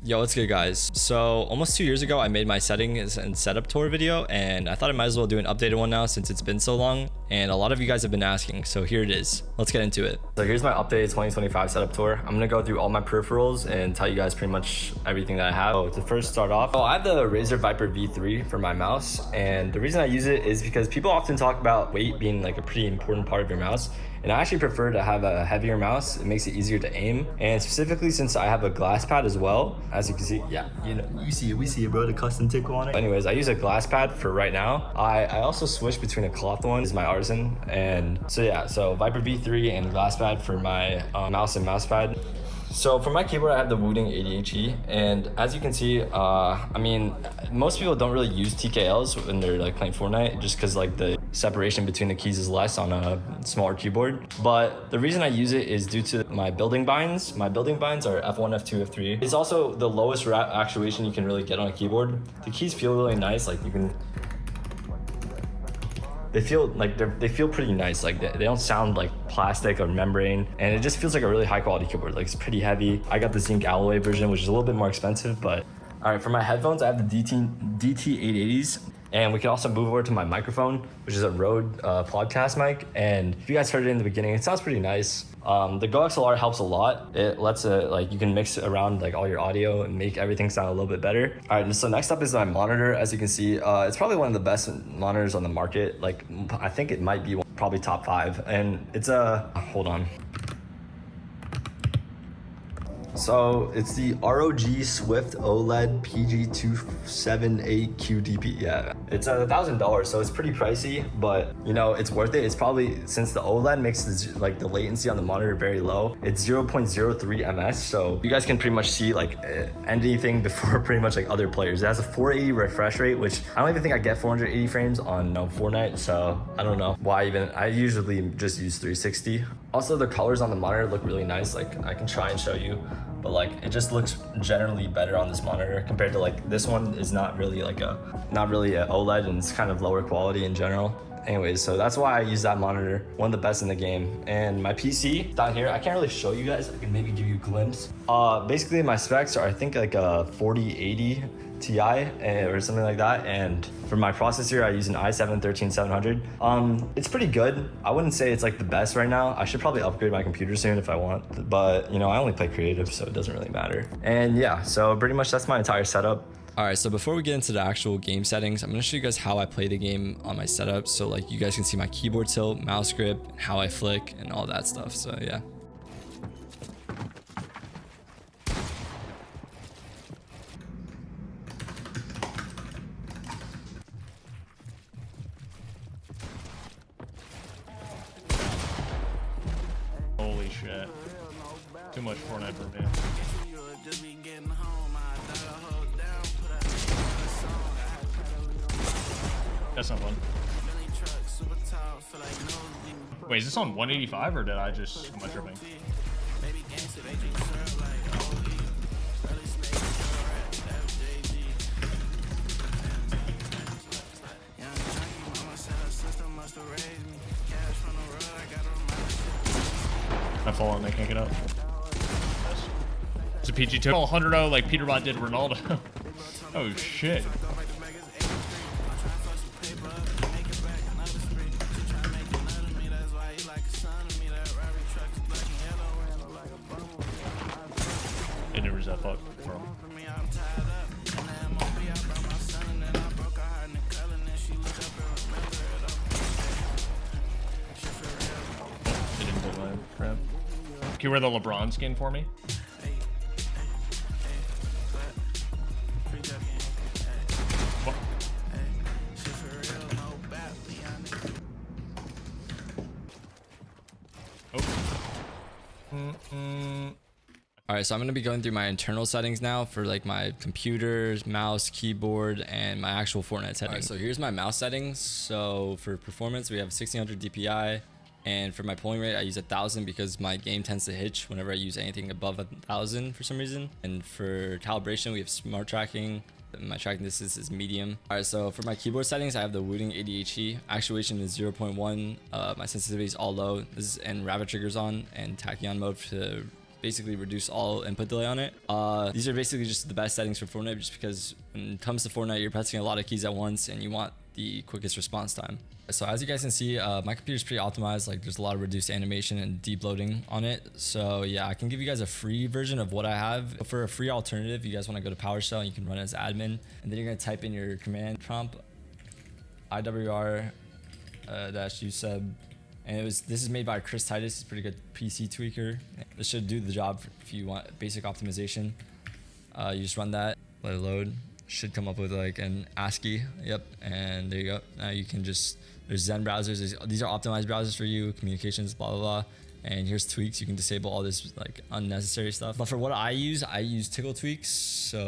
Yo, what's good, guys? So almost 2 years ago, I made my settings and setup tour video, and I thought I might as well do an updated one now since it's been so long, and a lot of you guys have been asking, so here it is. Let's get into it. So here's my updated 2025 setup tour. I'm gonna go through all my peripherals and tell you guys pretty much everything that I have. So to first start off, I have the RAZER Viper V3 for my mouse, and the reason I use it is because people often talk about weight being like a pretty important part of your mouse. And I actually prefer to have a heavier mouse. It makes it easier to aim. And specifically since I have a glass pad as well, as you can see, yeah, we see it, bro, the custom tickle on it. Anyways, I use a glass pad for right now. I also switch between a cloth one, is my Artisan. And so yeah, so Viper V3 and glass pad for my mouse and mouse pad. So for my keyboard, I have the WOOTING 80HE, and as you can see, I mean, most people don't really use TKLs when they're like playing Fortnite, just because like the separation between the keys is less on a smaller keyboard. But the reason I use it is due to my building binds. My building binds are F1, F2, F3. It's also the lowest actuation you can really get on a keyboard. The keys feel really nice, like you can. They feel pretty nice. Like they don't sound like plastic or membrane, and it just feels like a really high quality keyboard. Like it's pretty heavy. I got the zinc alloy version, which is a little bit more expensive, but all right. For my headphones, I have the DT880s, and we can also move over to my microphone, which is a Rode podcast mic. And if you guys heard it in the beginning, it sounds pretty nice. The Go XLR helps a lot. It lets like you can mix around like all your audio and make everything sound a little bit better. All right, so next up is my monitor. As you can see, it's probably one of the best monitors on the market. Like I think it might be probably top 5, and it's a hold on. So it's the ROG Swift OLED PG27AQDP. Yeah, it's $1,000, so it's pretty pricey, but you know, it's worth it. It's probably, since the OLED makes like the latency on the monitor very low, it's 0.03 ms, so you guys can pretty much see like anything before pretty much like other players. It has a 480 refresh rate, which I don't even think I get 480 frames on Fortnite, so I don't know why even. I usually just use 360. Also, the colors on the monitor look really nice. Like I can try and show you, but like it just looks generally better on this monitor compared to like this one is not really a OLED, and it's kind of lower quality in general. Anyways, so that's why I use that monitor, one of the best in the game. And my PC down here, I can't really show you guys. I can maybe give you a glimpse. Basically my specs are I think like a 4080 Ti or something like that, and for my processor I use an i7-13700. It's pretty good. I wouldn't say it's like the best right now. I should probably upgrade my computer soon if I want, but you know, I only play creative, so it doesn't really matter. And yeah, so pretty much that's my entire setup. All right, so before we get into the actual game settings, I'm gonna show you guys how I play the game on my setup, so like you guys can see my keyboard tilt, mouse grip, and how I flick and all that stuff. So yeah. Holy shit. Too much Fortnite for me. That's not fun. Wait, is this on 185 or did I just, am I tripping? I fall on, they can't get up. It's a PG2. 100-0 like Peterbot did Ronaldo. Oh shit. It never is that fuck, bro. It didn't go live. Crap. Can you wear the LeBron skin for me? What? Oh. All right, so I'm gonna be going through my internal settings now for like my computers, mouse, keyboard, and my actual Fortnite settings. All right, so here's my mouse settings. So for performance, we have 1600 DPI, and for my polling rate, I use 1000 because my game tends to hitch whenever I use anything above 1000 for some reason. And for calibration, we have smart tracking. My tracking distance is medium. All right, so for my keyboard settings, I have the WOOTING 80HE. Actuation is 0.1. My sensitivity is all low. This is, and rabbit triggers on, and tachyon mode to basically reduce all input delay on it. These are basically just the best settings for Fortnite, just because when it comes to Fortnite, you're pressing a lot of keys at once and you want the quickest response time. So as you guys can see, my computer is pretty optimized. Like there's a lot of reduced animation and deep loading on it. So yeah, I can give you guys a free version of what I have. But for a free alternative, you guys want to go to PowerShell and you can run it as admin, and then you're going to type in your command prompt IWR -useb, and this is made by Chris Titus. He's a pretty good PC tweaker. This should do the job if you want basic optimization. You just run that, let it load. Should come up with like an ASCII. Yep, and there you go. Now you can just, there's Zen browsers. These are optimized browsers for you, communications, blah blah blah. And here's tweaks. You can disable all this like unnecessary stuff. But for what I use tickle tweaks. So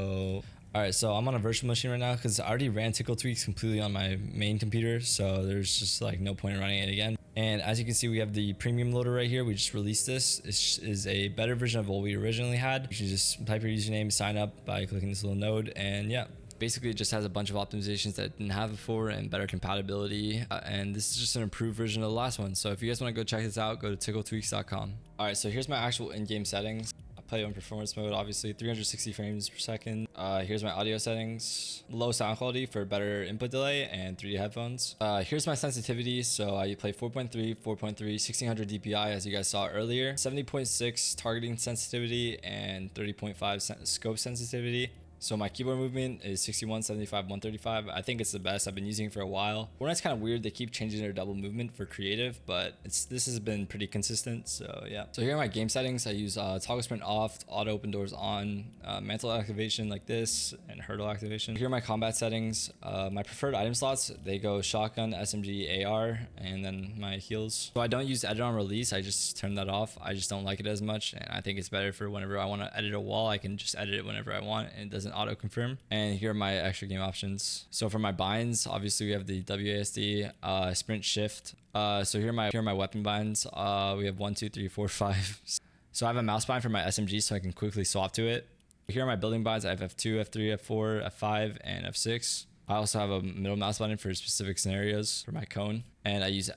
all right, so I'm on a virtual machine right now because I already ran tickle tweaks completely on my main computer, so there's just like no point in running it again. And as you can see, we have the premium loader right here. We just released this. This is a better version of what we originally had. You should just type your username, sign up by clicking this little node, and yeah. Basically, it just has a bunch of optimizations that it didn't have before and better compatibility. And this is just an improved version of the last one. So if you guys want to go check this out, go to tickletweaks.com. All right, so here's my actual in-game settings. I play on performance mode, obviously 360 frames per second. Here's my audio settings, low sound quality for better input delay, and 3D headphones. Here's my sensitivity. So I play 4.3, 4.3, 1600 DPI, as you guys saw earlier, 70.6 targeting sensitivity, and 30.5 scope sensitivity. So my keyboard movement is 61, 75, 135. I think it's the best. I've been using it for a while. Fortnite's kind of weird. They keep changing their double movement for creative, but this has been pretty consistent. So yeah. So here are my game settings. I use toggle sprint off, auto open doors on, mantle activation like this, and hurdle activation. Here are my combat settings. My preferred item slots, they go shotgun, SMG, AR, and then my heals. So I don't use edit on release. I just turn that off. I just don't like it as much, and I think it's better for whenever I want to edit a wall. I can just edit it whenever I want, and it doesn't auto confirm. And here are my extra game options. So for my binds, obviously we have the WASD, sprint shift. So here are my weapon binds. We have 1, 2, 3, 4, 5. So I have a mouse bind for my SMG so I can quickly swap to it. Here are my building binds. I have F2, F3, F4, F5, and F6. I also have a middle mouse button for specific scenarios for my cone. And I use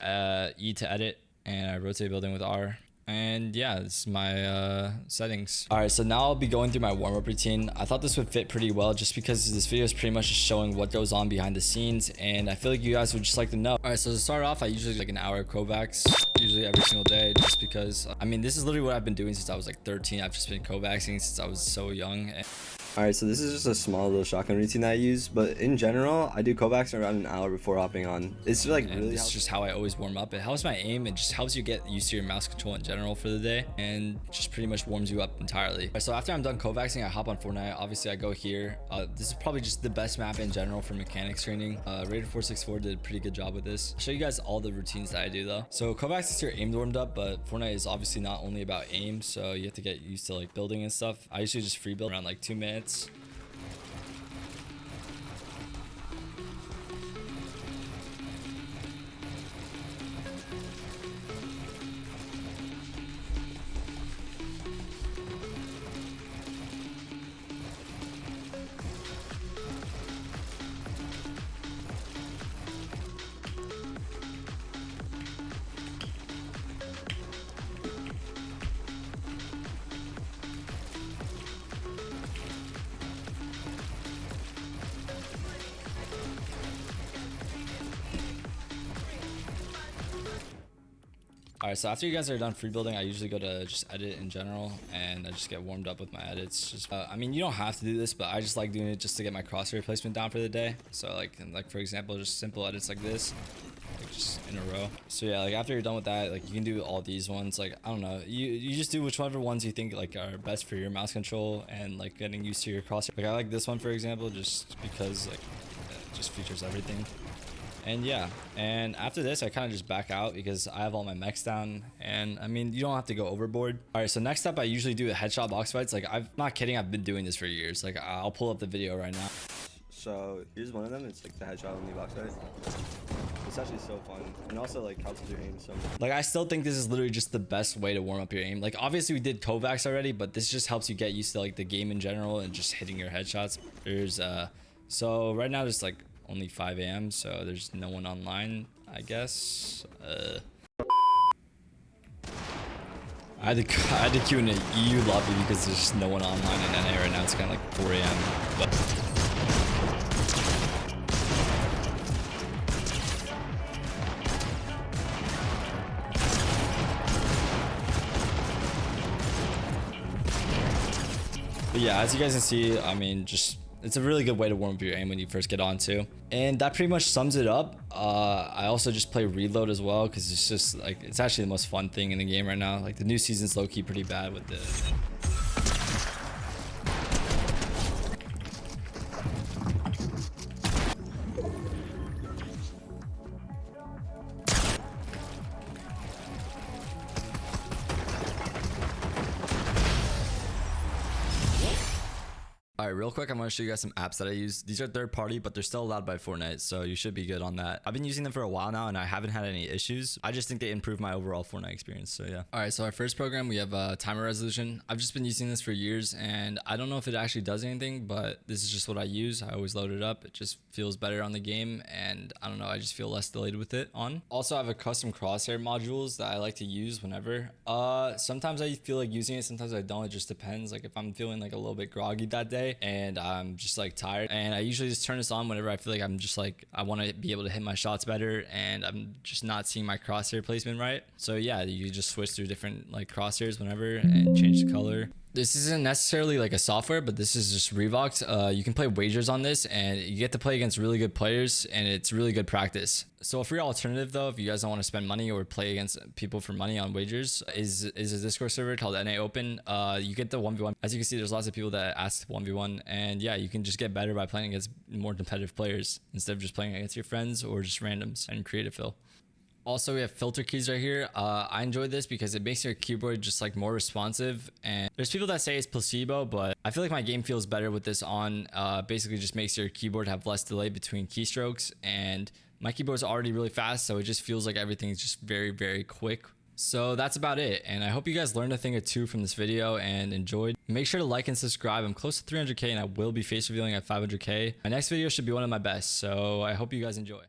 E to edit, and I rotate building with R. And yeah, this is my settings. All right, so now I'll be going through my warm-up routine. I thought this would fit pretty well just because this video is pretty much just showing what goes on behind the scenes, and I feel like you guys would just like to know. All right, so to start off, I usually do like an hour of kovaaks, usually every single day, just because, I mean, this is literally what I've been doing since I was like 13. I've just been kovaaksing since I was so young. All right, so this is just a small little shotgun routine that I use, but in general, I do kovaaks around an hour before hopping on. It's like really. It's just how I always warm up. It helps my aim. It just helps you get used to your mouse control in general for the day, and just pretty much warms you up entirely. Right, so after I'm done kovaaksing, I hop on Fortnite. Obviously, I go here. This is probably just the best map in general for mechanics training. Raider 464 did a pretty good job with this. I'll show you guys all the routines that I do though. So kovaaks is your aim warmed up, but Fortnite is obviously not only about aim, so you have to get used to like building and stuff. I usually just free build around like 2 minutes. All right, so after you guys are done free building, I usually go to just edit in general, and I just get warmed up with my edits. Just, I mean, you don't have to do this, but I just like doing it just to get my crosshair placement down for the day. So like for example, just simple edits like this, like just in a row. So yeah, like after you're done with that, like you can do all these ones. Like I don't know, you just do whichever ones you think like are best for your mouse control and like getting used to your crosshair. Like I like this one for example, just because like it just features everything. And yeah, and after this I kind of just back out because I have all my mechs down, and I mean you don't have to go overboard. All right, so next up I usually do a headshot box fights. Like I'm not kidding, I've been doing this for years. Like I'll pull up the video right now. So here's one of them. It's like the headshot only box fight. It's actually so fun, and also like helps with your aim so much. Like I still think this is literally just the best way to warm up your aim. Like obviously we did kovaaks already, but this just helps you get used to like the game in general and just hitting your headshots. There's so right now there's like only 5 a.m. so there's no one online, I guess. I had to queue in an EU lobby because there's just no one online in NA right now. It's kind of like 4 a.m. But yeah, as you guys can see, I mean, just it's a really good way to warm up your aim when you first get on too. And that pretty much sums it up. I also just play reload as well because it's just like, it's actually the most fun thing in the game right now. Like the new season's low-key pretty bad with the Alright, real quick, I'm going to show you guys some apps that I use. These are third party, but they're still allowed by Fortnite, so you should be good on that. I've been using them for a while now, and I haven't had any issues. I just think they improve my overall Fortnite experience, so yeah. Alright, so our first program, we have timer resolution. I've just been using this for years, and I don't know if it actually does anything, but this is just what I use. I always load it up. It just feels better on the game, and I don't know, I just feel less delayed with it on. Also, I have a custom crosshair modules that I like to use whenever. Sometimes I feel like using it, sometimes I don't. It just depends. Like if I'm feeling like a little bit groggy that day, and I'm just like tired, and I usually just turn this on whenever I feel like I'm just like I want to be able to hit my shots better and I'm just not seeing my crosshair placement right. So yeah, you just switch through different like crosshairs whenever and change the color. This isn't necessarily like a software, but this is just rivox. You can play wagers on this and you get to play against really good players, and it's really good practice. So a free alternative though, if you guys don't want to spend money or play against people for money on wagers, is a Discord server called NA Open. You get the 1v1. As you can see, there's lots of people that ask 1v1, and yeah, you can just get better by playing against more competitive players instead of just playing against your friends or just randoms and creative fill. Also, we have filter keys right here. I enjoy this because it makes your keyboard just like more responsive, and there's people that say it's placebo, but I feel like my game feels better with this on. Basically just makes your keyboard have less delay between keystrokes, and my keyboard's already really fast, so it just feels like everything's just very, very quick. So that's about it, and I hope you guys learned a thing or two from this video and enjoyed. Make sure to like and subscribe. I'm close to 300k and I will be face revealing at 500k. My next video should be one of my best, so I hope you guys enjoy.